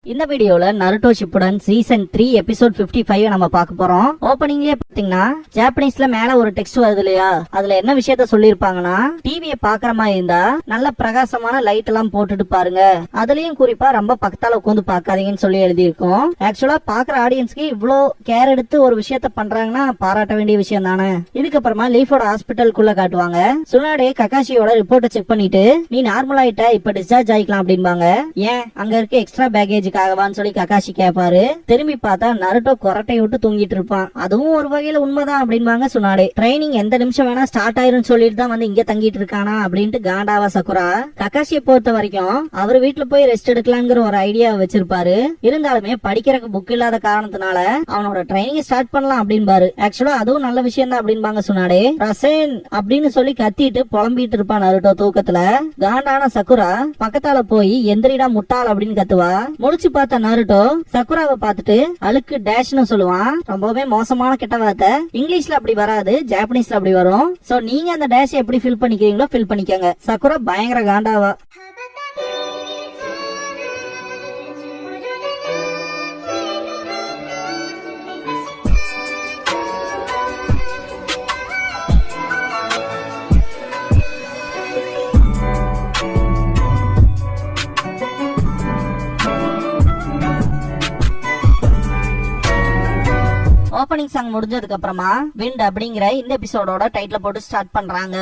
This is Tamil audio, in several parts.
இந்த வீடியோல நருட்டோ ஷிப்புடன் சீசன் 3 எபிசோட் 55 நம்ம பார்க்க போறோம். ஓபனிங்லயே பாத்தீங்கன்னா ஜாப்பனீஸ்ல மேல ஒரு டெக்ஸ்ட் வருது இல்லையா, அதுல என்ன விஷயத்த சொல்லிருப்பாங்கன்னா, டிவியை பாக்குற மாதிரி இருந்தா நல்ல பிரகாசமான லைட் எல்லாம் போட்டுட்டு பாருங்க, அதுலயும் குறிப்பா ரொம்ப பக்கத்தால உட்காந்து பாக்காதீங்கன்னு சொல்லி எழுதியிருக்கோம். ஆக்சுவலா பாக்குற ஆடியன்ஸ்க்கு இவ்வளோ கேர் எடுத்து ஒரு விஷயத்த பண்றாங்கன்னா பாராட்ட வேண்டிய விஷயம் தானே. இதுக்கப்புறமா லீஃபோட ஹாஸ்பிட்டலுக்குள்ள காட்டுவாங்க. சுனாடே ககாஷியோட ரிப்போர்ட்டை செக் பண்ணிட்டு, நீ நார்மல் ஆயிட்ட, இப்ப டிஸ்சார்ஜ் ஆயிக்கலாம் அப்படின்பாங்க. ஏன் அங்க இருக்க எக்ஸ்ட்ரா பேகேஜ் சொல்லி ககாஷி கேப்பாரு. திரும்பி பார்த்தா நருட்டோ கொரட்டை விட்டு தூங்கிட்டு இருப்பான். அதுவும் ஒரு வகையில உண்மைதான் அப்படின்பாங்க சுனாடே. ட்ரைனிங் எந்த நிமிஷம் வேணா ஸ்டார்ட் ஆயிரும் சொல்லிட்டு தான் வந்து இங்க தங்கிட்டு இருக்கானா அப்படின்ட்டு காண்டாவா சக்குரா. ககாஷியை பொறுத்த வரைக்கும் அவர் வீட்டுல போய் ரெஸ்ட் எடுக்கலாங்கிற ஒரு ஐடியா வச்சிருப்பாரு. இருந்தாலுமே படிக்கிறதுக்கு புக் இல்லாத காரணத்தினால அவனோட ட்ரைனிங் ஸ்டார்ட் பண்ணலாம் அப்படின்பாரு. ஆக்சுவலா அதுவும் நல்ல விஷயம் தான் அப்படின்பாங்க சுனாடே. ரசேன் அப்படின்னு சொல்லி கத்திட்டு புலம்பிட்டு இருப்பான் நருட்டோ தூக்கத்துல. காண்டான சக்குரா பக்கத்தால போய் எந்திரிடா முட்டாள் அப்படின்னு கத்துவா. முடிச்சு பார்த்த நருட்டோ சக்குராவை பார்த்துட்டு அழுக்கு டேஷ்னு சொல்லுவான். ரொம்பவே மோசமான கெட்ட வார்த்தை. இங்கிலீஷ்ல அப்படி வராது, ஜாப்பனீஸ்ல அப்படி வரும். சோ நீங்க அந்த டேஷ் எப்படி ஃபில் பண்ணிக்கிறீங்களோ ஃபில் பண்ணிக்கங்க. சக்குரா பயங்கர காண்டாவா. ஓபனிங் சாங் முடிஞ்சதுக்கு அப்புறமா விண்ட் அப்படிங்கிற இந்த எபிசோடோட டைட்டில் போட்டு ஸ்டார்ட் பண்றாங்க.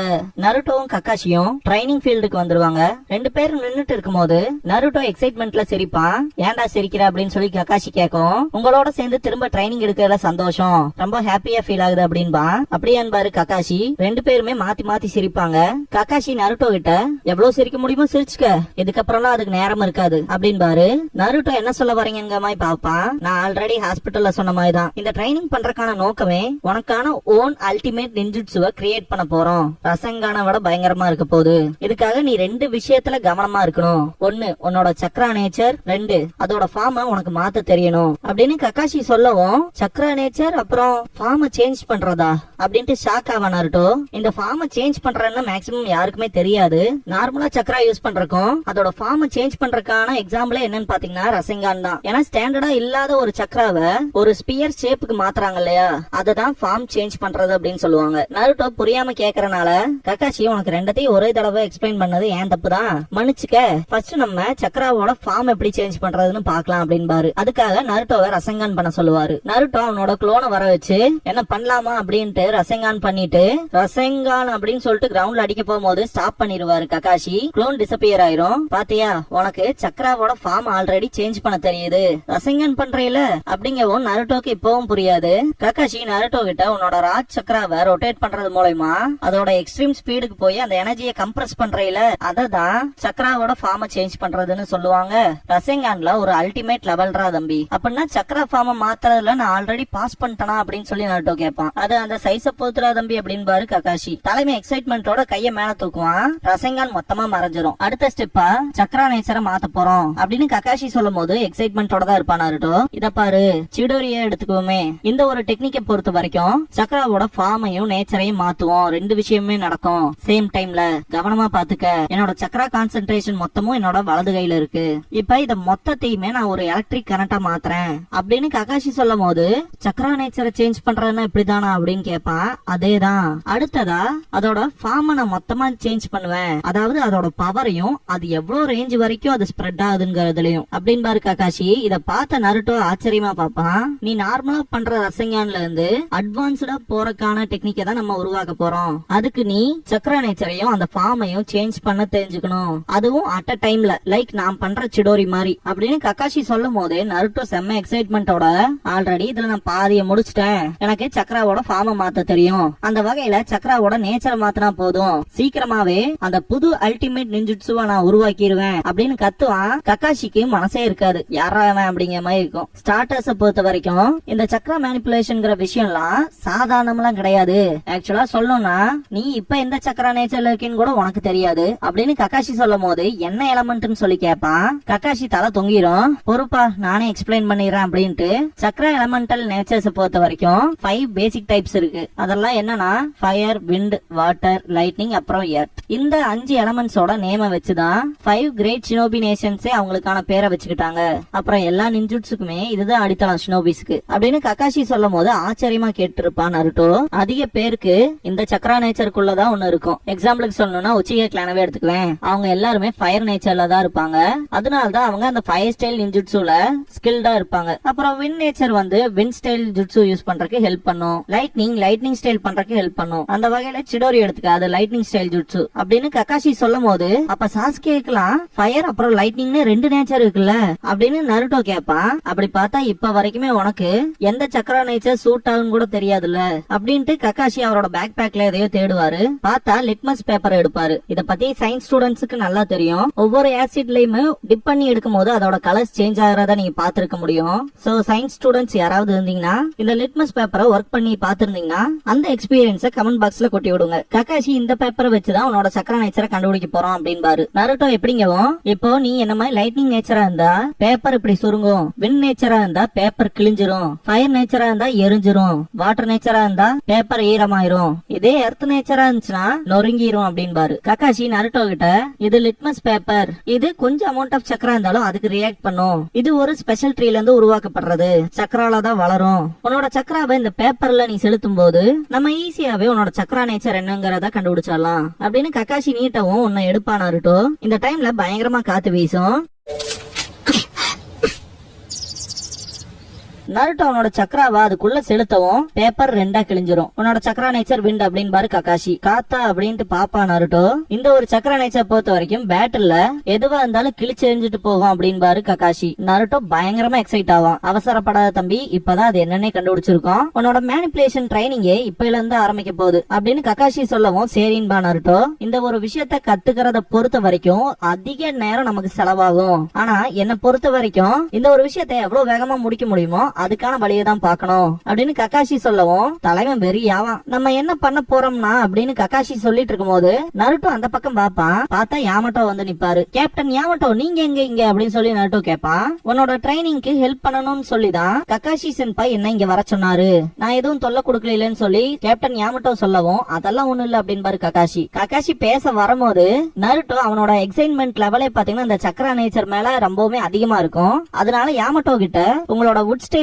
நருட்டோவும் ககாஷியும் ட்ரைனிங் ஃபீல்டுக்கு வந்துருவாங்க. ரெண்டு பேரும் நின்னுட்டு இருக்கும்போது நருட்டோ எக்ஸைட்மெண்ட்ல சிரிப்பான். ஏன்டா சிரிக்கிற அப்படின்னு சொல்லி ககாஷி கேட்கும். உங்களோட சேர்ந்து திரும்ப ட்ரைனிங் எடுக்கிறதுல சந்தோஷம், ரொம்ப ஹாப்பியா ஃபீல் ஆகுது அப்படின்பா. அப்படியே அன்பாரு ககாஷி. ரெண்டு பேருமே மாத்தி மாத்தி சிரிப்பாங்க. ககாஷி நருட்டோ கிட்ட எவ்வளவு சிரிக்க முடியுமோ சிரிச்சுக்க, இதுக்கப்புறம்லாம் அதுக்கு நேரம் இருக்காது அப்படின்பாரு. நருட்டோ என்ன சொல்ல வரீங்க மாதிரி பாப்பான். நான் ஆல்ரெடி ஹாஸ்பிட்டல்ல சொன்ன மாதிரி தான், இந்த ட்ரைனிங் பண்றதுக்கான நோக்கமே உனக்கான ஓன் அல்டிமேட் நிஞ்சுட்சுவை கிரியேட் பண்ண போறோம். ரசங்கான விட பயங்கரமா இருக்க போகுது. இதுக்காக நீ ரெண்டு விஷயத்துல கவனமா இருக்கணும். ஒன்னு உன்னோட சக்ரா நேச்சர், ரெண்டு அதோட ஃபார்ம உனக்கு மாத்த தெரியணும் அப்படின்னு ககாஷி சொல்லவும், சக்ரா நேச்சர் அப்புறம் ஃபார்ம சேஞ்ச் பண்றதா அப்படின்ட்டு ஷாக் ஆவா நருட்டோ. இந்த ஃபார்ம சேஞ்ச் பண்றதுன்னு மேக்ஸிமம் யாருக்குமே தெரியாது. நார்மலா சக்ரா யூஸ் பண்றதுக்கும் அதோட ஃபார்ம சேஞ்ச் பண்றதுக்கான எக்ஸாம்பிள் என்னன்னு பாத்தீங்கன்னா ரசங்கான் தான். ஏன்னா ஸ்டாண்டர்டா இல்லாத ஒரு சக்ராவை ஒரு ஸ்பியர் ஷேப்புக்கு மாத்துறாங்க இல்லையா, அததான் ஃபார்ம் சேஞ்ச் பண்றது அப்படின்னு சொல்லுவாங்க. நருட்டோ புரியாம கேக்குறனால, ககாஷி உனக்கு ரெண்டத்தையும் ஒரே தடவை எக்ஸ்பிளைன் பண்ணது ஏன் தப்பு தான், மன்னிச்சுக்க, ஃபர்ஸ்ட் நம்ம சக்ராவோட ஃபார்ம் எப்படி சேஞ்ச் பண்றதுன்னு பாக்கலாம் அப்படின்பாரு. அதுக்காக நருட்டோவை ரசங்கான் பண்ண சொல்லுவாரு. நருட்டோ அவனோட குளோனை வர வச்சு என்ன பண்ணலாமா அப்படின்ட்டு ரசங்கான் பண்ணிட்டு, ரசங்கான் அப்படின்னு சொல்லிட்டு கிரவுண்ட்ல அடிக்க போகும்போது ஸ்டாப் பண்ணிடுவாரு ககாஷி. குளோன் டிசப்பியர் ஆயிரும். பாத்தியா, உனக்கு சக்ராவோட ஃபார்ம் ஆல்ரெடி சேஞ்ச் பண்ண தெரியுது, ரசங்கான் பண்றீல அப்படிங்கவும் நருட்டோக்கு இப்பவும் புரியாது. ககாஷி நருட்டோ கிட்ட உன்னோட ராஜ் சக்ராவை ரொட்டேட் பண்றது மூலமா அதோட எக்ஸ்ட்ரீம் ஸ்பீடுக்கு போய் அந்த எனர்ஜியை கம்ப்ரஸ் பண்றீல, அததான் சக்ராவோட ஃபார்ம சேஞ்ச் பண்றதுன்னு சொல்லுவாங்க. ரசங்கான்ல ஒரு அல்டிமேட் லெவல்ரா தம்பி. அப்படின்னா சக்ரா ஃபார்ம மாத்துறதுல நான் ஆல்ரெடி பாஸ் பண்ணிட்டேனா அப்படின்னு சொல்லி நருட்டோ கேட்பான். அது அந்த சைஸ போத்துறா தம்பி அப்படின்பாரு ககாஷி. தலைமை எக்ஸைட்மெண்டோட கைய மேல தூக்குவான். ரசங்கான் மொத்தமா மறைஞ்சிரும். அடுத்த ஸ்டெப்பா சக்ரா நேச்சரை மாத்த போறோம் அப்படின்னு ககாஷி சொல்லும் போது எக்ஸைட்மெண்டோட தான் இருப்பான் நருட்டோ. இத பாரு, சிடோரியை எடுத்துக்குவோமே, இந்த ஒரு டெக்னிக்கை பொறுத்த வரைக்கும் சக்ராவோட ஃபார்மையும் நேச்சரையும் மாத்துவோம், ரெண்டு விஷயமே நடக்கும் சேம் டைம்ல, கவனமா பாத்துக்க. என்னோட சக்ரா கான்சென்ட்ரேஷன் மொத்தமும் என்னோட வலது கையில இருக்கு. இப்ப இத மொத்தத்தையுமே நான் ஒரு எலக்ட்ரிக் கரண்டா மாத்துறேன் அப்படின்னு ககாஷி சொல்லும் போது, சக்ரா நேச்சரை சேஞ்ச் பண்றதுன்னா இப்படிதானா அப்படின்னு கேட்பான். அதேதான். அடுத்ததா அதோட ஃபார்ம நான் மொத்தமா சேஞ்ச் பண்ணுவேன், அதாவது அதோட பவரையும் அது எவ்வளவு ரேஞ்ச் வரைக்கும் அது ஸ்ப்ரெட் ஆகுதுங்கிறதுலயும் அப்படின்பாரு ககாஷி. இத பார்த்த நருட்டோ ஆச்சரியமா பாப்பான். நீ நார்மலா பண்ற ரசங்கான்ல இருந்து அட்வான்ஸ்டா போறக்கான டெக்னிக்கை தான் நம்ம உருவாக்க போறோம். அதுக்கு நீ சக்ரா நேச்சரையும் அந்த ஃபார்மையும் சேஞ்ச் பண்ண தெரிஞ்சுக்கணும், அதுவும் அட் அ டைம்ல, லைக் நான் பண்ற சிடோரி மாதிரி அப்படின்னு ககாஷி சொல்லும் போது நருட்டோ செம்ம எக்ஸைட்மெண்டோட, ஆல்ரெடி இதுல நான் பாதிய முடிச்சிட்டேன், எனக்கு சக்ராவோட ஃபார்ம மாத்த தெரியும், அந்த வகையில சக்ராவோட நேச்சரை மாத்தினா போதும், சீக்கிரமாவே அந்த புது அல்டிமேட் நிஞ்சுட்சுவா நான் உருவாக்கிடுவேன் அப்படின்னு கத்துவான். ககாஷிக்கு மனசே இருக்காது, யாரா அவன் அப்படிங்கிற மாதிரி இருக்கும். ஸ்டார்டர்ஸ பொறுத்த வரைக்கும் இந்த சக்ரா மேனிபுலேஷன் மேனிபுலேஷன்ங்கிற விஷயம்லாம் சாதாரணம்லாம் கிடையாது. ஆக்சுவலா சொல்லணும்னா நீ இப்ப எந்த சக்கரா நேச்சர்ல இருக்கேன்னு கூட உனக்கு தெரியாது அப்படின்னு கக்காஷி சொல்லும் போது என்ன எலமெண்ட்னு சொல்லி கேட்பான். கக்காஷி தலை தொங்கிரும். பொறுப்பா நானே எக்ஸ்பிளைன் பண்ணிடுறேன் அப்படின்ட்டு சக்கரா எலமெண்டல் நேச்சர்ஸ் பொறுத்த வரைக்கும் 5 பேசிக் டைப்ஸ் இருக்கு. அதெல்லாம் என்னன்னா ஃபயர், விண்ட், வாட்டர், லைட்னிங், அப்புறம் எர்த். இந்த 5 எலமெண்ட்ஸோட நேம வச்சுதான் 5 கிரேட் ஷினோபி நேஷன்ஸே அவங்களுக்கான பேரை வச்சுக்கிட்டாங்க. அப்புறம் எல்லா நிஞ்சுட்ஸுக்குமே இதுதான் அடித்தளம் ஷினோபிஸ்க்கு அப்படின்னு கக்காஷி சொல்லும் போது ஆச்சரியமா கேட்டு இருப்பான் நருட்டோ. அதிக பேருக்கு இந்த சக்கரா நேச்சருக்குள்ளதான் ஒண்ணு இருக்கும். எக்ஸாம்பிளுக்கு சொல்லணும்னா உச்சிகா கிளானவே எடுத்துக்குவேன். அவங்க எல்லாருமே ஃபயர் நேச்சர்ல தான் இருப்பாங்க. அதனாலதான் அவங்க அந்த ஃபயர் ஸ்டைல் நிஞ்சுட்ஸுல ஸ்கில்டா இருப்பாங்க. அப்புறம் விண்ட் நேச்சர் வந்து விண்ட் ஸ்டைல் ஜுட்ஸு யூஸ் பண்றதுக்கு ஹெல்ப் பண்ணும். லைட்னிங் ஸ்டைல் பண்றதுக்கு ஹெல்ப் பண்ணும். அந்த வகையில சிடோரி எடுத்துக்க அது லைட்னிங் ஸ்டைல் ஜுட்ஸு அப்படின்னு கக்காஷி சொல்லும் போது அப்ப சாஸ்கேக்குலாம் ஃபயர் அப்புறம் லைட்னிங்னு 2 நேச்சர் இருக்குல்ல அப்படின்னு நருட்டோ கேட்பான். அப்படி பார்த்தா இப்ப வரைக்குமே உனக்கு எந்த சக்கரா நேச்சர் சூட் ஆகும் கூட தெரியாதுல்ல அப்படின்ட்டு கக்காஷி அவரோட பேக் பேக்ல எதையோ தேடுவாரு. பார்த்தா லிட்மஸ் பேப்பர் எடுப்பாரு. இத பத்தி சயின்ஸ் ஸ்டூடெண்ட்ஸ்க்கு நல்லா தெரியும். ஒவ்வொரு ஆசிட்லயுமே டிப் பண்ணி எடுக்கும் போது அதோட கலர்ஸ் சேஞ்ச் ஆகிறத நீங்க பாத்துருக்க முடியும். சோ சயின்ஸ் ஸ்டூடெண்ட்ஸ் யாராவது இருந்தீங்கன்னா இந்த லிட்மஸ் பேப்பரை ஒர்க் பண்ணி பாத்துருந்தீங்கன்னா அந்த எக்ஸ்பீரியன்ஸ கமெண்ட் பாக்ஸ்ல கொட்டி விடுங்க. கக்காஷி இந்த பேப்பரை வச்சுதான் உன்னோட சக்கர நேச்சரை கண்டுபிடிக்க போறோம் அப்படின்பாரு. நருட்டோ எப்படிங்கவும் இப்போ நீ என்ன மாதிரி லைட்னிங் நேச்சரா இருந்தா பேப்பர் இப்படி சுருங்கும், விண்ட் நேச்சரா இருந்தா பேப்பர் கிழிஞ்சிரும், ஃபயர் நேச்சரா இருந்தா எரிஞ்சிரும், வாட்டர் நேச்சரா இருந்தா பேப்பர் ஈரமாயிரும், இதே எர்த் நேச்சரா இருந்துச்சுன்னா நொறுங்கிரும் அப்படின்பாரு. கக்காஷி நருட்டோ கிட்ட இது லிட்மஸ் பேப்பர், இது கொஞ்சம் அமௌண்ட் ஆஃப் சக்கரா இருந்தாலும் அதுக்கு ரியாக்ட் பண்ணும், இது ஒரு ஸ்பெஷல் ட்ரீல இருந்து உருவாக்கப்படுறது, சக்கரால தான் வளரும், உன்னோட சக்கராவை இந்த பேப்பர்ல நீ செலுத்தும் போது நம்ம ஈஸியாவே உன்னோட சக்கரா நேச்சர் என்னங்கறத கண்டுபிடிச்சிடலாம் அப்படின்னு கக்காஷி நீட்டவும் உன்னை எடுப்பா நருட்டோ. இந்த டைம்ல பயங்கரமா காத்து வீசும். நருட்டோ அவனோட சக்கராவா அதுக்குள்ள செலுத்தவும் பேப்பர் 2 கிழிஞ்சிரும். உன்னோட சக்கரா நேச்சர் விண்ட் அப்படின்னு பாரு கக்காஷி. காத்தா அப்படின்ட்டு பாப்பா நருட்டோ. இந்த ஒரு சக்கரா நேச்சர் பொறுத்த வரைக்கும் பேட்டில்ல எதுவா இருந்தாலும் கிழிச்சு எரிஞ்சிட்டு போகும் அப்படின்னு பாரு கக்காஷி. நருட்டோ பயங்கரமா எக்ஸைட் ஆவான். அவசரப்படாத தம்பி, இப்பதான் அது என்னன்னே கண்டுபிடிச்சிருக்கோம், உன்னோட மேனிபுலேஷன் ட்ரைனிங்கே இப்பல இருந்து ஆரம்பிக்க போகுது அப்படின்னு கக்காஷி சொல்லவும் சரின்பா நருட்டோ. இந்த ஒரு விஷயத்த கத்துக்கிறத பொறுத்த வரைக்கும் அதிக நேரம் நமக்கு செலவாகும். ஆனா என்ன பொறுத்த வரைக்கும் இந்த ஒரு விஷயத்த எவ்வளவு வேகமா முடிக்க முடியுமோ அதுக்கான வழியை தான் பாக்கணும் அப்படின்னு கக்காஷி சொல்லவும் தலைவன் வெறியாவான். நம்ம என்ன பண்ண போறோம்னா அப்படின்னு கக்காஷி சொல்லிட்டு இருக்கும் போது நருட்டோ அந்த பக்கம் பாப்பான். பார்த்தா யாமட்டோ வந்து நிப்பாரு. கேப்டன் யாமட்டோ, நீங்க எங்க இங்க அப்படின்னு சொல்லி நருட்டோ கேட்பான். உன்னோட ட்ரைனிங்க்கு ஹெல்ப் பண்ணணும்னு சொல்லிதான் கக்காஷி சென்பாய் என்ன இங்க வர சொன்னாரு, நான் எதுவும் தொல்லை கொடுக்கலன்னு சொல்லி கேப்டன் யாமட்டோ சொல்லவும் அதெல்லாம் ஒண்ணு இல்ல அப்படின்னு பாரு கக்காஷி. கக்காஷி பேச வரும்போது நருட்டோ அவனோட எக்ஸைட்மெண்ட் லெவலே பாத்தீங்கன்னா இந்த சக்கரா நேச்சர் மேல ரொம்பவுமே அதிகமா இருக்கும். அதனால யாமட்டோ கிட்ட உங்களோட வுட் ஸ்டைலுக்கு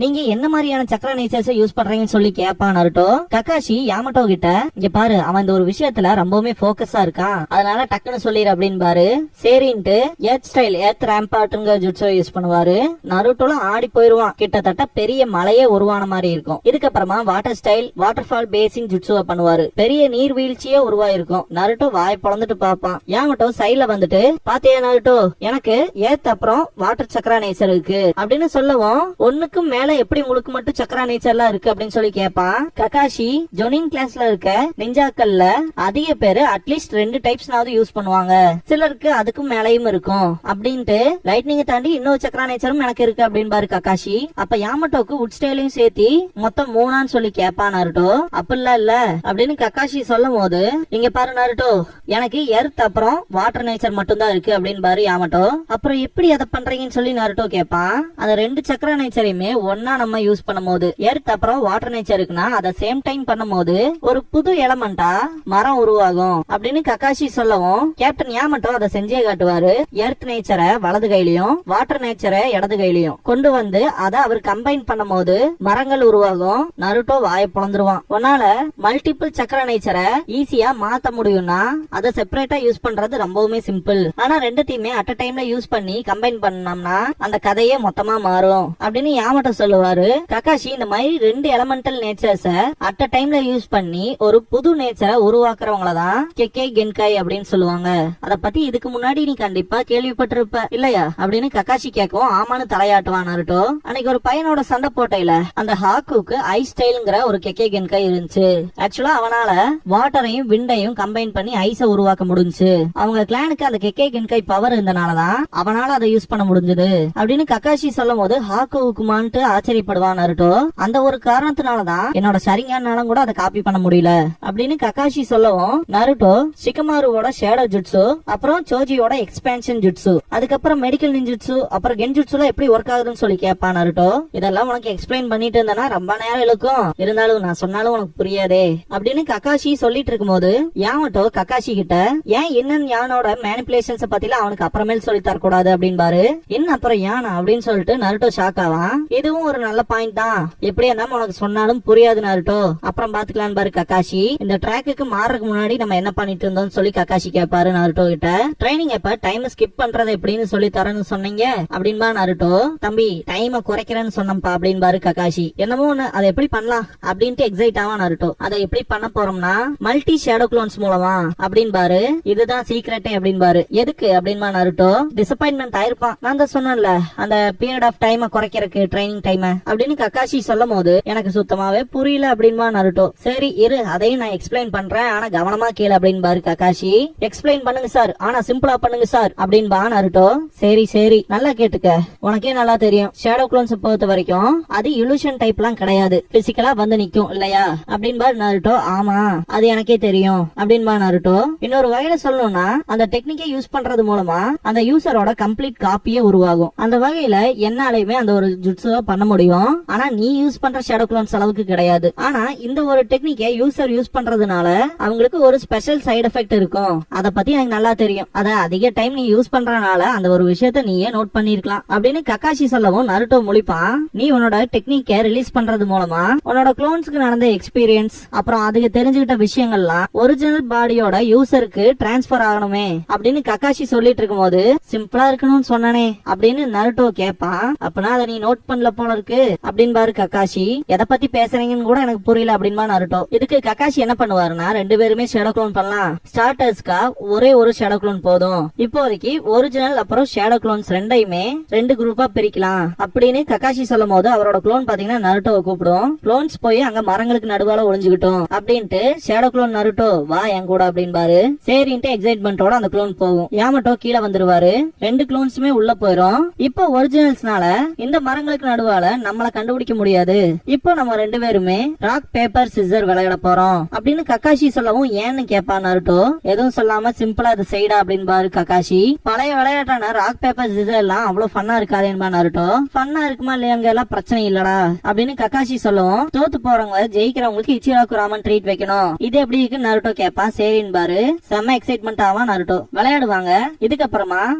நீங்க என்ன மாதிரியான சக்கர நேச்சர்ஸ் யூஸ் பண்றீங்கன்னு சொல்லி கேட்பான் நருட்டோ. கக்காஷி யாமட்டோ கிட்ட இங்க பாரு, அவன் இந்த ஒரு விஷயத்துல ரொம்பவுமே போக்கஸா இருக்கான், அதனால டக்குன்னு சொல்லிரு அப்படின்னு பாரு. சரின்ட்டு எர்த் ஸ்டைல், எர்த் ரேம்பார்ட்ங்கிற ஜுட்ஸோ யூஸ் பண்ணுவாரு. நருட்டோலாம் ஆடி போயிருவான். கிட்டத்தட்ட பெரிய மலையே உருவான மாதிரி இருக்கும். இதுக்கப்புறமா வாட்டர் ஸ்டைல், வாட்டர் ஃபால் பேசிங் ஜுட்ஸோ பண்ணுவாரு. பெரிய நீர்வீழ்ச்சியே உருவாயிருக்கும். நருட்டோ வாய் பொளந்துட்டு பாப்பான். யாமட்டோ சைட்ல வந்துட்டு பாத்தியா நருட்டோ, எனக்கு எர்த் அப்புறம் வாட்டர் சக்கரா நேச்சர் இருக்கு அப்படின்னு சொல்லவும் ஒண்ணுக்கும் மேல எப்படி உங்களுக்கு மட்டும் சக்கரா நேச்சர்லாம் இருக்கு அப்படின்னு சொல்லி கேட்பான். கக்காஷி ஜொனின் கிளாஸ்ல இருக்க நிஞ்சாக்கள்ல அதிக பேரு அட்லீஸ்ட் 2 டைப்ஸ்னாவது யூஸ் பண்ணுவாங்க, சிலருக்கு அதுக்கும் மேலையும் இருக்கும் அப்படின்ட்டு லைட்னிங் தாண்டி இன்னொரு சக்கரா நேச்சரும் எனக்கு இருக்கு அப்படின்னு பாரு கக்காஷி. அப்ப யாமட்டோக்கு வுட் ஸ்டைலையும் சேர்த்தி மொத்தம் 3 சொல்லி கேட்பான் நருட்டோ. அப்படிலாம் இல்ல அப்படின்னு கக்காஷி சொல்லும் போது இங்க பாரு நருட்டோ, எனக்கு எர்த் அப்புறம் வாட்டர் நேச்சர் மட்டும் தான் இருக்கு அப்படின்னு பாரு யாமட்டோ. அப்புறம் எப்படி அதை பண்றீங்கன்னு சொல்லி நருட்டோ கேட்பான். அந்த 2 சக்கரா நேச்சரையுமே ஒன்னா நம்ம யூஸ் பண்ணும் போது எர்த் அப்புறம் வாட்டர் நேச்சர் இருக்குன்னா அத சேம் டைம் பண்ணும் போது ஒரு புது எலமெண்டா மரம் உருவாகும் அப்படின்னு கக்காஷி சொல்லவும் கேப்டன் யாமட்டோ அதை செஞ்சே காட்டுவாரு. எர்த் நேச்சரை வலது கையிலயும் வாட்டர் நேச்சரை இடது கையிலயும் கொண்டு வந்து அதை அவர் கம்பைன் பண்ணும் போது மரங்கள் உருவாகும். நருட்டோ வாயை பொளந்துருவான். உன்னால மல்டிபிள் சக்கர நேச்சரை ஈஸியா மாத்த முடியும்னா அதை செப்பரேட்டா யூஸ் பண்றது ரொம்பவுமே சிம்பிள். ஆனா 2த்தையுமே அட் அ டைம்ல யூஸ் பண்ணி கம்பைன் பண்ணோம்னா அந்த கதையே மொத்தமா மாறும் அப்படின்னு யாமட்டோ சொல்லுவாரு. கக்காஷி இந்த மாதிரி 2 எலமெண்டல் நேச்சர்ஸ அட் அ டைம்ல யூஸ் பண்ணி ஒரு புது நேச்சரை உருவாக்குறவங்கள தான் கெக்கே கென்காய் அப்படின்னு சொல்லுவாங்க. அத பத்தி இதுக்கு முன்னாடி நீ கண்டிப்பா கேள்விப்பட்டிருப்ப இல்லையா அப்படின்னு கக்காஷி கேட்கவும் ஆமான்னு தலையாட்டுவான் நருட்டோ. அன்னைக்கு ஒரு பையனோட சண்டை போட்டையில அந்த ஹாக்குக்கு ஐஸ் ஸ்டைல்ங்கிற ஒரு கெக்கே கென்காய் இருந்துச்சு. ஆக்சுவலா அவனால வாட்டரையும் விண்டையும் கம்பைன் பண்ணி ஐஸ உருவாக்க முடிஞ்சு. அவங்க கிளானுக்கு அந்த கெக்கே கென்காய் பவர் இருந்தனாலதான் அவனால அதை யூஸ் பண்ண முடிஞ்சது அப்படின்னு கக்காஷி சொல்லும் போது ஹாக்குவுக்கு இருக்குமான்ட்டு ஆச்சரியப்படுவான் நருட்டோ. அந்த ஒரு காரணத்தினாலதான் என்னோட ஷரிங்கானாலும் கூட அதை காப்பி பண்ண முடியல அப்படின்னு ககாஷி சொல்லவும், நருட்டோ ஷிகமாருவோட ஷேடோ ஜுட்சு, அப்புறம் சோஜியோட எக்ஸ்பேன்ஷன் ஜுட்சு, அதுக்கப்புறம் மெடிக்கல் நிஞ்சுட்சு, அப்புறம் கென்ஜுட்சுல எப்படி ஒர்க் ஆகுதுன்னு சொல்லி கேட்பான் நருட்டோ. இதெல்லாம் உனக்கு எக்ஸ்பிளைன் பண்ணிட்டு இருந்தேன்னா ரொம்ப நேரம் இழுக்கும், இருந்தாலும் நான் சொன்னாலும் உனக்கு புரியாதே அப்படின்னு ககாஷி சொல்லிட்டு இருக்கும்போது யாமட்டோ ககாஷி கிட்ட ஏன் இன்னன் யானோட மேனிபுலேஷன்ஸ் பத்தில அவனுக்கு அப்புறமேல் சொல்லி தரக்கூடாது அப்படின்பாரு. என்ன அப்புறம் யானா அப்படின்னு சொல்லிட்டு நருட்டோ ஷாக் ஆவான். இதுவும் ஒரு நல்ல பாயிண்ட் தான், எப்படி என்ன உனக்கு சொன்னாலும் புரியாது நருட்டோ, அப்புறம் பாத்துக்கலாம் பாரு ககாஷி. இந்த ட்ராக்குக்கு மாறதுக்கு முன்னாடி நம்ம என்ன பண்ணிட்டு இருந்தோம் சொல்லி ககாஷி கேட்பாரு நருட்டோ கிட்ட. ட்ரைனிங் எப்ப டைம் ஸ்கிப் பண்றது எப்படின்னு சொல்லி தரேன்னு சொன்னீங்க அப்படின்பா நருட்டோ. தம்பி டைமை குறைக்கிறேன்னு சொன்னப்பா அப்படின்பாரு ககாஷி. என்னமோ அதை எப்படி பண்ணலாம் அப்படின்ட்டு எக்ஸைட் ஆவா நருட்டோ. அதை எப்படி பண்ண போறோம்னா மல்டி ஷேடோ குளோன்ஸ் மூலமா அப்படின்பாரு. இதுதான் சீக்ரெட்டே அப்படின்பாரு. எதுக்கு அப்படின்பா நருட்டோ. டிசப்பாயின்மெண்ட் ஆயிருப்பான், நான் தான் சொன்னேன்ல அந்த பீரியட் ஆஃப் டைமை குறைக்கிறதுக்கு ட்ரைனிங் டைம் அப்படின்னு ககாஷி சொல்லும் போது எனக்கு சுத்தமாவே புரியல அப்படின்பா நருட்டோ. சரி இரு, அதையும் நான் எக்ஸ்பிளைன் பண்றேன், ஆனா கவனமா கேளு அப்படின்பாரு ககாஷி. எக்ஸ்பிளைன் பண்ணுங்க சார், ஆனா சிம்பிளா பண்ணுங்க சார் அப்படின்பா நருட்டோ. சரி சரி நல்லா கேட்டுக்க, உனக்கே நல்லா தெரியும் ஷேடோ குளோன்ஸ் பொறுத்த வரைக்கும் அது இலூஷன் டைப்லாம் கிடையாது, பிசிக்கலா வந்து நிக்கும் இல்லையா அப்படின்பா நருட்டோ. ஆமா அது எனக்கே தெரியும் அப்படின்பா நருட்டோ. இன்னொரு வகையில சொல்லணும்னா அந்த டெக்னிக்கை யூஸ் பண்றது மூலமா அந்த யூசரோட கம்ப்ளீட் காப்பியே உருவாகும். அந்த வகையில என்னாலையுமே அந்த ஒரு ஜுட்சுவா பண்ண முடியும், ஆனா நீ யூஸ் பண்ற ஷேடோ குளோன்ஸ் அளவுக்கு கிடையாது. ஆனா இந்த ஒரு டெக்னிக்கை யூசர் யூஸ் பண்றதுனால அவங்களுக்கு ஒரு ஸ்பெஷல் சைடு எஃபெக்ட் இருக்கும், அத பத்தி எனக்கு நல்லா தெரியும். அத அதிக டைம் நீ யூஸ் பண்றதுனால அந்த ஒரு விஷயத்த நீயே நோட் பண்ணிருக்கலாம் அப்படின்னு ககாஷி சொல்லவும் நருட்டோ முழிப்பான். நீ உன்னோட டெக்னிக்கை ரிலீஸ் பண்றது மூலமா உன்னோட குளோன்ஸ்க்கு நடந்த எக்ஸ்பீரியன்ஸ் அப்புறம் அதுக்கு தெரிஞ்சுக்கிட்ட விஷயங்கள்லாம் ஒரிஜினல் பாடியோட யூசருக்கு டிரான்ஸ்பர் ஆகணுமே அப்படின்னு ககாஷி சொல்லிட்டு இருக்கும் போது சிம்பிளா இருக்கணும்னு சொன்னானே அப்படின்னு நருட்டோ கேட்பான். அப்பனா அதை நீ நோட் பண்ணல போல இருக்கு அப்படின்னு பாரு ககாஷி. எதை பத்தி பேசுறீங்கன்னு கூட எனக்கு புரியல அப்படின்பா நருட்டோ. இதுக்கு ககாஷி என்ன பண்ணுவாருன்னா ரெண்டு பேருமே ஷேடோ குளோன் பண்ணலாம். ஸ்டார்டர்ஸ்க்கா ஒரே ஒரு ஷேடோ குளோன் போதும், இப்போதைக்கு ஒரிஜினல் அப்புறம் ஷேடோ குளோன்ஸ் ரெண்டையுமே ரெண்டு குரூப்பா பிரிக்கலாம் அப்படின்னு ககாஷி சொல்லும் போது அவரோட குளோன் பாத்தீங்கன்னா நருட்டோவை கூப்பிடும். குளோன்ஸ் போய் அங்க மரங்களுக்கு நடுவால ஒளிஞ்சுக்கிட்டோம் அப்படின்ட்டு ஷேடோ குளோன் நருட்டோ வா என் கூட அப்படின்பாரு. சரின்ட்டு எக்ஸைட்மெண்டோட அந்த குளோன் போகும். யாமட்டோ கீழே வந்துருவாரு. ரெண்டு குளோன்ஸுமே உள்ள போயிரும். இப்போ ஒரிஜினல்ஸ்னால இந்த மரங்களுக்கு நடுவால நம்மள கண்டுபிடிக்க முடியாது, இப்போ நம்ம ரெண்டு பேருமே ராக் பேப்பர் சிசர் விளையாட போறோம் அப்படின்னு ககாஷி சொல்லவும் ஏன்னு கேப்பா நருட்டோ. எதுவும் சொல்லாம சிம்பிளா அது செய்டா அப்படின்பாரு ககாஷி. பழைய விளையாட்டான ராக் பேப்பர் சிசர் எல்லாம் அவ்வளவு ஃபன்னா இருக்காதேன்பா நருட்டோ. ஃபன்னா இருக்குமா இல்லையாங்க எல்லாம் பிரச்சனை இல்லடா அப்படின்னு ககாஷி சொல்லவும் தோத்து போறவங்க ஜெயிக்கிறவங்களுக்கு இச்சிராக்கு ராமன் ட்ரீட் வைக்கணும், இது எப்படி இருக்கு நருட்டோ கேப்பான். சரின்பாரு. செம்ம எக்ஸைட்மெண்ட் ஆவா நருட்டோ. விளையாடுவாங்க. இதுக்கப்புறமா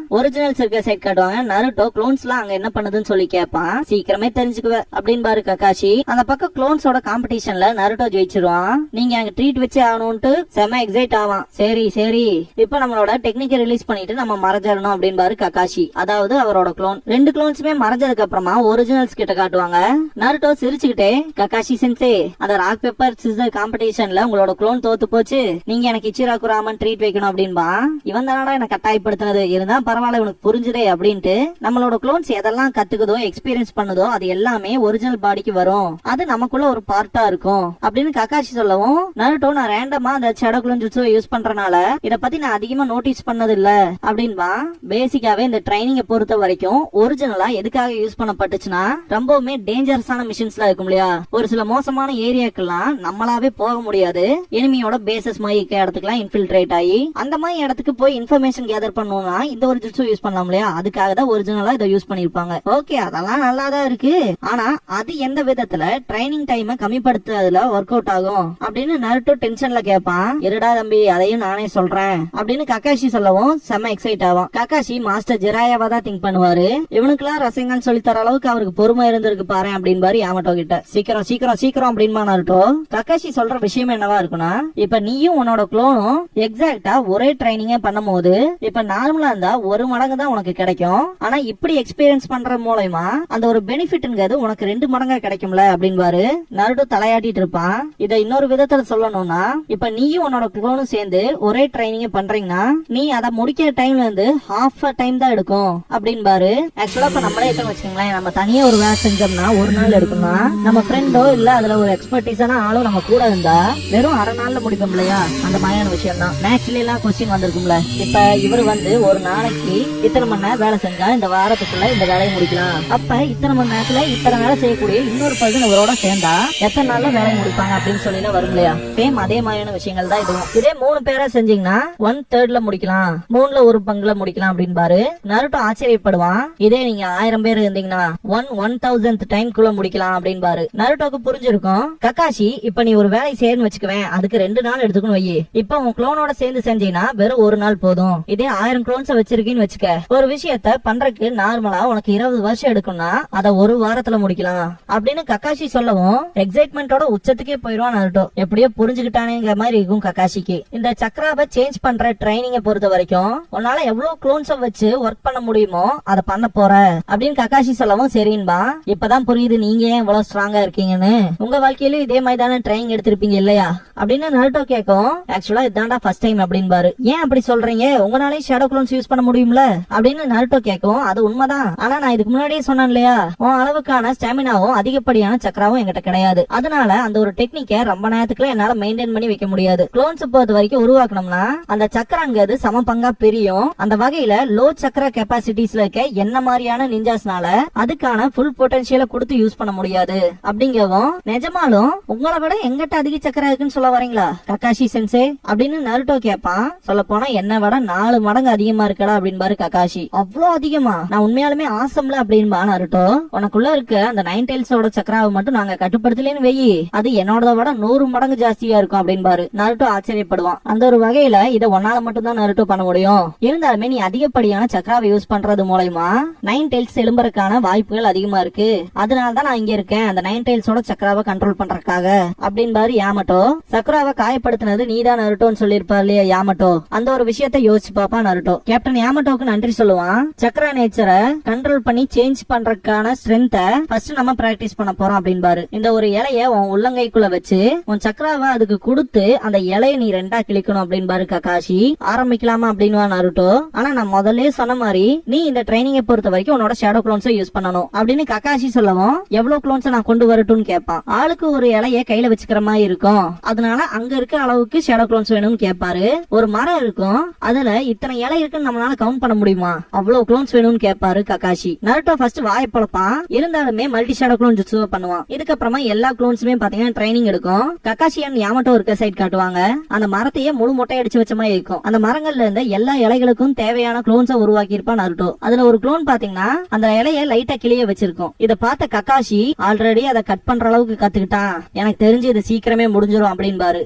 ஒரிஜினல் சர்க்கஸ் சைட் காட்டுவாங்க. நருட்டோ குளோன்ஸ் எல்லாம் அங்க என்ன பண்ணுதுன்னு சொல்லி கேப்பான். சீக்கிரமே தெரிஞ்சுக்குவ அப்படின்பாரு ககாஷி. அந்த பக்கம் குளோன்ஸோட காம்படிஷன்ல நருட்டோ ஜெயிச்சிருவான். நீங்க அங்க ட்ரீட் வச்சே ஆகணும்ட்டு செம்ம எக்ஸைட் ஆவான். சரி சரி இப்ப நம்மளோட டெக்னிக்கை ரிலீஸ் பண்ணிட்டு நம்ம மறைஞ்சிடணும் அப்படின்பாரு ககாஷி, அதாவது அவரோட குளோன். ரெண்டு குளோன்ஸுமே மறைஞ்சதுக்கு அப்புறமா ஒரிஜினல்ஸ் கிட்ட காட்டுவாங்க. நருட்டோ சிரிச்சுக்கிட்டே ககாஷி சென்சே அந்த ராக் பேப்பர் சிசர் காம்படிஷன்ல உங்களோட குளோன் தோத்து போச்சு, நீங்க எனக்கு இச்சிராக்கு ராமன் ட்ரீட் வைக்கணும் அப்படின்பா. இவன் தானடா என்ன கட்டாயப்படுத்தினது, இருந்தா பரவாயில்ல உனக்கு புரிஞ்சுதே அப்படின்ட்டு நம்மளோட குளோன்ஸ் எதெல்லாம் கத்துக்குதோ எக்ஸ்பீரியன்ஸ் பண்ணுதோ அது எல்லாமே ஒரிஜினல் பாடிக்கு வரும், அது நமக்குள்ள ஒரு பார்ட்டா இருக்கும் அப்படின்னு ககாஷி சொல்லவும் நருட்டோ நான் ரேண்டமா அந்த ஷேடோ குளோன் ஜுட்சுவை யூஸ் பண்றனால இத பத்தி நான் அதிகமா நோட்டீஸ் பண்ணது இல்ல அப்படின்பா. பேசிக்காவே இந்த ட்ரைனிங்க பொறுத்த வரைக்கும் ஒரிஜினலா எதுக்காக யூஸ் பண்ணப்பட்டுச்சுன்னா ரொம்பவுமே டேஞ்சரஸான மிஷின்ஸ்லாம் இருக்கும் இல்லையா, ஒரு சில மோசமான ஏரியாக்கெல்லாம் நம்மளாவே போக முடியாது, எனிமியோட பேசஸ் மாதிரி இடத்துக்குலாம் இன்ஃபில்ட்ரேட் ஆகி அந்த மாதிரி இடத்துக்கு போய் இன்ஃபர்மேஷன் கேதர் பண்ணணும்னா இந்த ஒரு ஜுட்சு யூஸ் பண்ணலாம் இல்லையா, அதுக்காக தான் ஒரிஜினலா இதை யூஸ் பண்ணிருப்பாங்க. ஓகே அதெல்லாம் நல்லாதான் இருக்கு, ஆனா அது எந்த விதத்துல ட்ரைனிங் டைமை கம்மிப்படுத்துறதுல ஒர்க் அவுட் ஆகும் அப்படின்னு நருட்டோ டென்ஷன்ல கேட்பான். இருடா தம்பி அதையும் நானே சொல்றேன் அப்படின்னு ககாஷி சொல்லவும் செம்ம எக்ஸைட் ஆகும். ககாஷி மாஸ்டர் ஜிராயாவா தான் திங்க் பண்ணுவாரு. இவனுக்குலாம் ரசங்கன் சொல்லி தர அளவுக்கு அவருக்கு பொறுமை இருந்திருக்கு பாரு அப்படின்பாரு யாமட்டோ கிட்ட. சீக்கிரம் சீக்கிரம் சீக்கிரம் அப்படின்பா நருட்டோ. ககாஷி சொல்ற விஷயம் என்னவா இருக்குன்னா, இப்ப நீயும் உன்னோட குளோனும் எக்ஸாக்டா ஒரே ட்ரைனிங்க பண்ணும் போது இப்ப நார்மலா இருந்தா 1 மடங்கு தான் உனக்கு கிடைக்கும், ஆனா இப்படி எக்ஸ்பீரியன்ஸ் பண்ற மூலமா அந்த ஒரு பெனிஃபிட்ங்கிறது உனக்கு 2 மடங்கா கிடைக்கும்ல அப்படின்பாரு. நருட்டோ தலையாட்டிட்டு இருப்பான். இத இன்னொரு விதத்துல சொல்லணும்னா, இப்ப நீயும் உன்னோட குளோனும் சேர்ந்து ஒரே ட்ரைனிங் பண்றீங்கன்னா நீ அதை முடிக்கிற டைம்ல இருந்து ஹாஃப் டைம் தான் எடுக்கும் அப்படின்பாரு. ஆக்சுவலா இப்ப நம்மளே எடுத்து வச்சுக்கோங்களேன், நம்ம தனியா ஒரு வேலை செஞ்சோம்னா 1 நாள் எடுக்கும்னா நம்ம ஃப்ரெண்டோ இல்ல அதுல ஒரு எக்ஸ்பர்டீஸான ஆளும் நம்ம கூட இருந்தா வெறும் அரை நாள்ல முடிப்போம் இல்லையா, அந்த மாதிரியான விஷயம் தான். மேக்ஸ்ல எல்லாம் கொஸ்டின் வந்திருக்கும்ல, இப்ப இவர் வந்து ஒரு நாளைக்கு இத்தனை மணி நேரம் வேலை செஞ்சா இந்த வாரத்துக்குள்ள இந்த வேலையை முடிக்கலாம், அப்ப இத்தனை மணி நேரத்துல இத்தனை வேலை செய்யக்கூடிய இன்னொரு பர்சன் இவரோட சேர்ந்தா எத்தனை நாள்ல வேலை முடிப்பாங்க அப்படின்னு சொல்லி வரும் இல்லையா? சேம் அதே மாதிரியான விஷயங்கள் தான் இதுவும். இதே 3 பேரா செஞ்சீங்கன்னா 1/3 முடிக்கலாம், 3ல 1 பங்குல முடிக்கலாம் அப்படின்னு பாரு. நருட்டோ ஆச்சரியப்படுவான். இதே நீங்க 1000 பேர் இருந்தீங்கன்னா 1/1000th டைம்குள்ள முடிக்கலாம் அப்படின்னு பாரு. நருட்டோக்கு புரிஞ்சிருக்கும். கக்காஷி இப்ப நீ ஒரு வேலை செய்யணும்னு வச்சுக்குவேன், அதுக்கு 2 நாள் எடுத்துக்கணும் வை. இப்ப உன் குளோனோட சேர்ந்து செஞ்சீங்கன்னா வெறும் 1 நாள் போதும். இதே 1000 குளோன்ஸ் வச்சிருக்கீன்னு வச்சுக்க, ஒரு விஷயத்த பண்றதுக்கு நார்மலா உனக்கு 20 வருஷம் எடுக்கும்னா அத 1 வாரத்துல முடிக்கலாம் அப்படின்னு கக்காஷி சொல்லவும் எக்ஸைட்மெண்டோட உச்சத்துக்கே போயிடுவான் நருட்டோ. எப்படியோ புரிஞ்சுக்கிட்டானேங்கிற மாதிரி இருக்கும் கக்காஷிக்கு. இந்த சக்கராவை சேஞ்ச் பண்ற ட்ரைனிங்க பொறுத்த வரைக்கும் உன்னால எவ்வளவு குளோன்ஸ வச்சு ஒர்க் பண்ண முடியுமோ அதை பண்ண போற அப்படின்னு கக்காஷி சொல்லவும் சரின்பா. இப்பதான் புரியுது நீங்க ஏன் இவ்வளவு ஸ்ட்ராங்கா இருக்கீங்கன்னு. உங்க வாழ்க்கையிலும் இதே மாதிரி தானே ட்ரைனிங் எடுத்திருப்பீங்க இல்லையா அப்படின்னு நருட்டோ கேட்கும். ஆக்சுவலா இதான்டா ஃபர்ஸ்ட் டைம் அப்படின்னு பாரு. ஏன் அப்படி சொல்றீங்க, உங்களாலே ஷேடோ குளோன்ஸ் யூஸ் பண்ண முடியும்ல அப்படின்னு நருட்டோ கேட்கும். அது உண்மைதான், ஆனா நான் இதுக்கு முன்னாடியே சொன்னேன் இல்லையா, உன் அளவுக்கான ஸ்டாமினாவும் அதிகப்படியான சக்கராவும் என்கிட்ட கிடையாது. அதனால அந்த ஒரு டெக்னிக்கை ரொம்ப நேரத்துக்குள்ள என்னால மெயின்டைன் பண்ணி வைக்க முடியாது. குளோன்ஸ் பொறுத்த வரைக்கும் உருவாக்கணும்னா அந்த சக்கரங்கிறது சம பங்கா பிரியும். அந்த வகையில லோ சக்கர கெப்பாசிட்டிஸ்ல இருக்க என்ன மாதிரியான நிஞ்சாஸ்னால அதுக்கான ஃபுல் பொட்டன்ஷியலை கொடுத்து யூஸ் பண்ண முடியாது அப்படிங்கவும். நிஜமாலும் உங்களை விட எங்கிட்ட அதிக சக்கரம் இருக்குன்னு சொல்ல வரீங்களா கக்காஷி சென்சே அப்படின்னு நருட்டோ கேட்பான். சொல்ல போனா என்ன விட 4 மடங்கு அதிகமா இருக்கடா அப்படின்னு பாரு கக்காஷி. அவ்வளவு அதிகமா? நான் உண்மையாலுமே ஆசம்ல அப்படின்பா நருட்டோ. உனக்குள்ள இருக்க அந்த 9 டைல்ஸோட சக்கராவை மட்டும் நாங்க கட்டுப்படுத்தலன்னு வெயி, அது என்னோட விட 100 மடங்கு ஜாஸ்தியா இருக்கும் அப்படின்னு பாரு. நருட்டோ ஆச்சரியப்படுவான். அந்த ஒரு வகையில இதை ஒன்னால மட்டும் தான் நருட்டோ பண்ண முடியும். இருந்தாலுமே நீ அதிகப்படியான சக்கராவை யூஸ் பண்றது மூலமா 9 டைல்ஸ் எழும்புறதுக்கான வாய்ப்புகள் அதிகமா இருக்கு. அதனாலதான் நான் இங்க இருக்கேன் அந்த 9 டைல்ஸோட சக்கராவை கண்ட்ரோல் பண்றதுக்காக அப்படின்னு பாரு யாமட்டோ. சக்கராவை காயப்படுத்தினது நீதான் நருட்டோன்னு சொல்லிருப்பா இல்லையா யாமட்டோ. அந்த ஒரு விஷயத்த யோசிச்சு பாப்பா நருட்டோ. கேப்டன் யாமட்டோக்கு நன்றி சொல்லுவான். சக்கரா நேச்சரை கண்ட்ரோல் பண்ணி சேஞ்ச் பண்றதுக்கான ஸ்ட்ரென்த்தை ஃபர்ஸ்ட் நம்ம பிராக்டிஸ் பண்ண போறோம் அப்படின்னு பாரு. இந்த ஒரு இலைய உன் உள்ளங்கைக்குள்ள வச்சு உன் சக்கராவை அதுக்கு கொடுத்து அந்த இலைய நீ 2ஆ கிளிக்கணும் அப்படின்னு பாரு கக்காஷி. ஆரம்பிக்கலாமா அப்படின்னு நருட்டோ. ஆனா நான் முதல்ல சொன்ன மாதிரி நீ இந்த ட்ரைனிங்கை பொறுத்த வரைக்கும் உன்னோட ஷேடோ குளோன்ஸை யூஸ் பண்ணணும் அப்படின்னு கக்காஷி சொல்லவும் எவ்வளவு குளோன்ஸை நான் கொண்டு வரட்டும்னு கேட்பான். ஆளுக்கு ஒரு இலைய கையில வச்சுக்கிற மாதிரி இருக்கும். அதனால அங்க இருக்க அளவுக்கு ஷேடோ குளோன்ஸ் வேணும்னு கேட்பாரு. ஒரு மரம் இருக்கும், அதுல இத்தனை இலை இருக்குன்னு நம்மளால கவுண்ட் பண்ண முடியுமா, அவ்வளவு குளோன்ஸ் வேணும்னு கேட்பாரு கக்காஷி. நருட்டோ ஃபர்ஸ்ட் வாயை பழப்பான். இருந்தாலுமே மல்டி ஷேடோ குளோன் ஜுட்ஸு பண்ணுவான். இதுக்கப்புறமா எல்லா குளோன்ஸுமே பாத்தீங்கன்னா ட்ரைனிங் எடுக்கும். கக்காஷி அண்ட் யாமட்டோ இருக்க சைட் காட்டுவாங்க. அந்த மரத்தையே முழு மொட்டை அடிச்சு வச்ச மாதிரி இருக்கும். அந்த மரங்கள்ல இருந்த எல்லா இலைகளுக்கும் தேவையான குளோன்ஸை உருவாக்கி இருப்பான் நருட்டோ. அதுல ஒரு குளோன் பாத்தீங்கன்னா அந்த இலைய லைட்டா கிளிய வச்சிருக்கும். இத பார்த்த கக்காஷி ஆல்ரெடி அதை கட் பண்ற அளவுக்கு கத்துக்கிட்டான். எனக்கு தெரிஞ்சு இது சீக்கிரமே முடிஞ்சிடும் அப்படின்னு பாரு.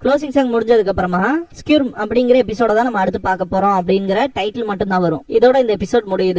க்ளோசிங் சாங் முடிஞ்சதுக்கு அப்புறமா ஸ்கியூர்ம் அப்படிங்கிற எபிசோட தான் நம்ம அடுத்து பார்க்க போறோம் அப்படிங்கிற டைட்டில் மட்டும் தான் வரும். இதோட இந்த எபிசோட் முடியுது.